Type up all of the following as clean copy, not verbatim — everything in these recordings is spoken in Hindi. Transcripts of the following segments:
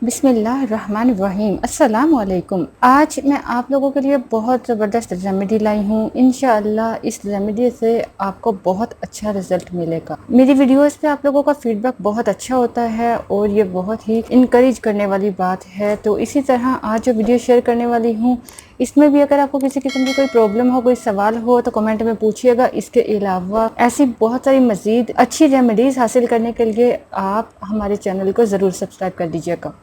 बिस्मिल्लाहिर्रहमानिर्रहीम। अस्सलाम वालेकुम। आज मैं आप लोगों के लिए बहुत ज़बरदस्त रेमेडी लाई हूँ। इंशाअल्लाह इस रेमेडी से आपको बहुत अच्छा रिज़ल्ट मिलेगा। मेरी वीडियोस पे आप लोगों का फीडबैक बहुत अच्छा होता है और ये बहुत ही इनकरेज करने वाली बात है। तो इसी तरह आज जो वीडियो शेयर करने वाली हूँ, इसमें भी अगर आपको किसी किस्म की कोई प्रॉब्लम हो, कोई सवाल हो तो कमेंट में पूछिएगा। इसके अलावा ऐसी बहुत सारी मज़ीद अच्छी रेमेडीज़ हासिल करने के लिए आप हमारे चैनल को ज़रूर सब्सक्राइब कर दीजिएगा।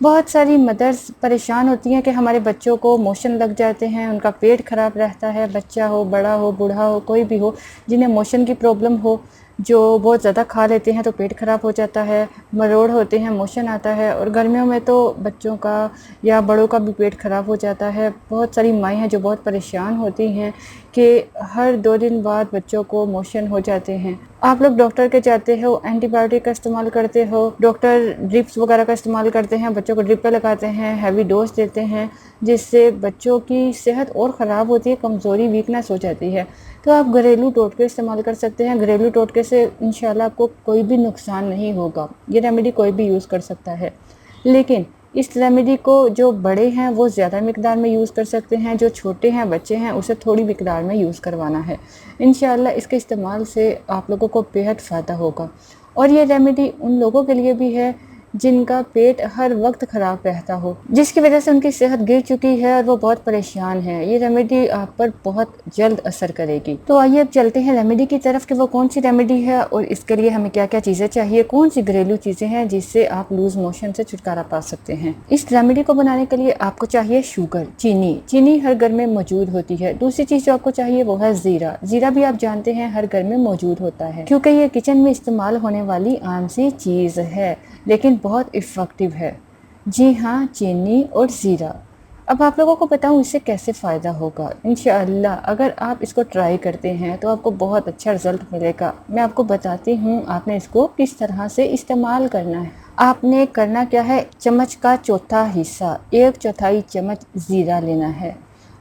बहुत सारी मदर्स परेशान होती हैं कि हमारे बच्चों को मोशन लग जाते हैं, उनका पेट ख़राब रहता है। बच्चा हो, बड़ा हो, बूढ़ा हो, कोई भी हो जिन्हें मोशन की प्रॉब्लम हो, जो बहुत ज़्यादा खा लेते हैं तो पेट ख़राब हो जाता है, मरोड़ होते हैं, मोशन आता है। और गर्मियों में तो बच्चों का या बड़ों का भी पेट ख़राब हो जाता है। बहुत सारी माएँ हैं जो बहुत परेशान होती हैं कि हर 2 दिन बाद बच्चों को मोशन हो जाते हैं। आप लोग डॉक्टर के जाते हो, एंटीबायोटिक का इस्तेमाल करते हो, डॉक्टर ड्रिप्स वगैरह का इस्तेमाल करते हैं, बच्चों को ड्रिप पे लगाते हैं, हैवी डोज देते हैं, जिससे बच्चों की सेहत और ख़राब होती है, कमज़ोरी, वीकनेस हो जाती है। तो आप घरेलू टोटके इस्तेमाल कर सकते हैं। घरेलू टोटके से इंशाल्लाह आपको कोई भी नुकसान नहीं होगा। ये रेमेडी कोई भी यूज़ कर सकता है, लेकिन इस रेमेडी को जो बड़े हैं वो ज़्यादा मिकदार में यूज़ कर सकते हैं, जो छोटे हैं, बच्चे हैं, उसे थोड़ी मिकदार में यूज़ करवाना है। इंशाल्लाह इसके इस्तेमाल से आप लोगों को बेहद फ़ायदा होगा। और ये रेमेडी उन लोगों के लिए भी है जिनका पेट हर वक्त ख़राब रहता हो, जिसकी वजह से उनकी सेहत गिर चुकी है और वो बहुत परेशान है। ये रेमेडी आप पर बहुत जल्द असर करेगी। तो आइए अब चलते हैं रेमेडी की तरफ कि वो कौन सी रेमेडी है और इसके लिए हमें क्या क्या चीज़ें चाहिए, कौन सी घरेलू चीज़ें हैं जिससे आप लूज मोशन से छुटकारा पा सकते हैं। इस रेमेडी को बनाने के लिए आपको चाहिए शुगर, चीनी हर घर में मौजूद होती है। दूसरी चीज़ जो आपको चाहिए वो है ज़ीरा। ज़ीरा भी आप जानते हैं हर घर में मौजूद होता है, क्योंकि ये किचन में इस्तेमाल होने वाली आम सी चीज़ है, लेकिन बहुत इफ़ेक्टिव है। जी हाँ, चीनी और ज़ीरा। अब आप लोगों को बताऊँ इससे कैसे फ़ायदा होगा। इंशाअल्लाह अगर आप इसको ट्राई करते हैं तो आपको बहुत अच्छा रिज़ल्ट मिलेगा। मैं आपको बताती हूँ आपने इसको किस तरह से इस्तेमाल करना है। आपने करना क्या है, चम्मच का चौथा हिस्सा, 1/4 चम्मच ज़ीरा लेना है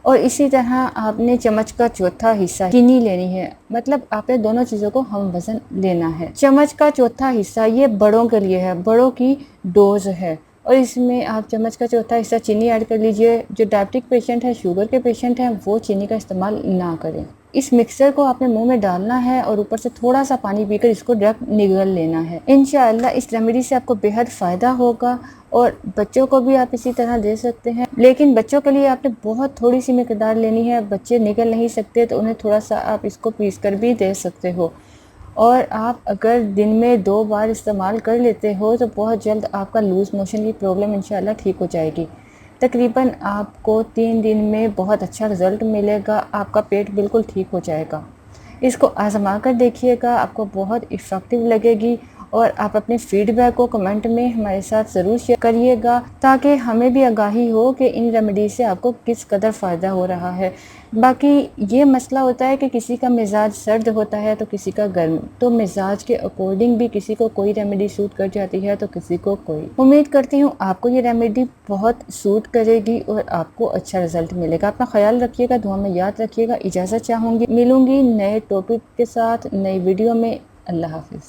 और इसी तरह आपने चम्मच का चौथा हिस्सा चीनी लेनी है। मतलब आपने दोनों चीज़ों को हम वज़न लेना है। चम्मच का चौथा हिस्सा ये बड़ों के लिए है, बड़ों की डोज है और इसमें आप चम्मच का चौथा हिस्सा चीनी ऐड कर लीजिए। जो डायबिटिक पेशेंट है, शुगर के पेशेंट हैं, वो चीनी का इस्तेमाल ना करें। इस मिक्सर को आपने मुंह में डालना है और ऊपर से थोड़ा सा पानी पीकर इसको डायरेक्ट निगल लेना है। इंशाअल्लाह इस रेमेडी से आपको बेहद फ़ायदा होगा और बच्चों को भी आप इसी तरह दे सकते हैं, लेकिन बच्चों के लिए आपने बहुत थोड़ी सी मिकदार लेनी है। बच्चे निगल नहीं सकते तो उन्हें थोड़ा सा आप इसको पीस कर भी दे सकते हो। और आप अगर दिन में 2 बार इस्तेमाल कर लेते हो तो बहुत जल्द आपका लूज़ मोशन की प्रॉब्लम इंशाल्लाह ठीक हो जाएगी। तकरीबन आपको 3 दिन में बहुत अच्छा रिज़ल्ट मिलेगा, आपका पेट बिल्कुल ठीक हो जाएगा। इसको आज़मा कर देखिएगा, आपको बहुत इफ़ेक्टिव लगेगी और आप अपने फ़ीडबैक को कमेंट में हमारे साथ ज़रूर शेयर करिएगा, ताकि हमें भी आगाही हो कि इन रेमेडी से आपको किस कदर फ़ायदा हो रहा है। बाकी ये मसला होता है कि किसी का मिजाज सर्द होता है तो किसी का गर्म, तो मिजाज के अकॉर्डिंग भी किसी को कोई रेमेडी सूट कर जाती है तो किसी को कोई। उम्मीद करती हूँ आपको ये रेमेडी बहुत सूट करेगी और आपको अच्छा रिजल्ट मिलेगा। अपना ख्याल रखिएगा, दुआ में याद रखिएगा। इजाज़त चाहूँगी, मिलूँगी नए टॉपिक के साथ नई वीडियो में। अल्लाह हाफिज़।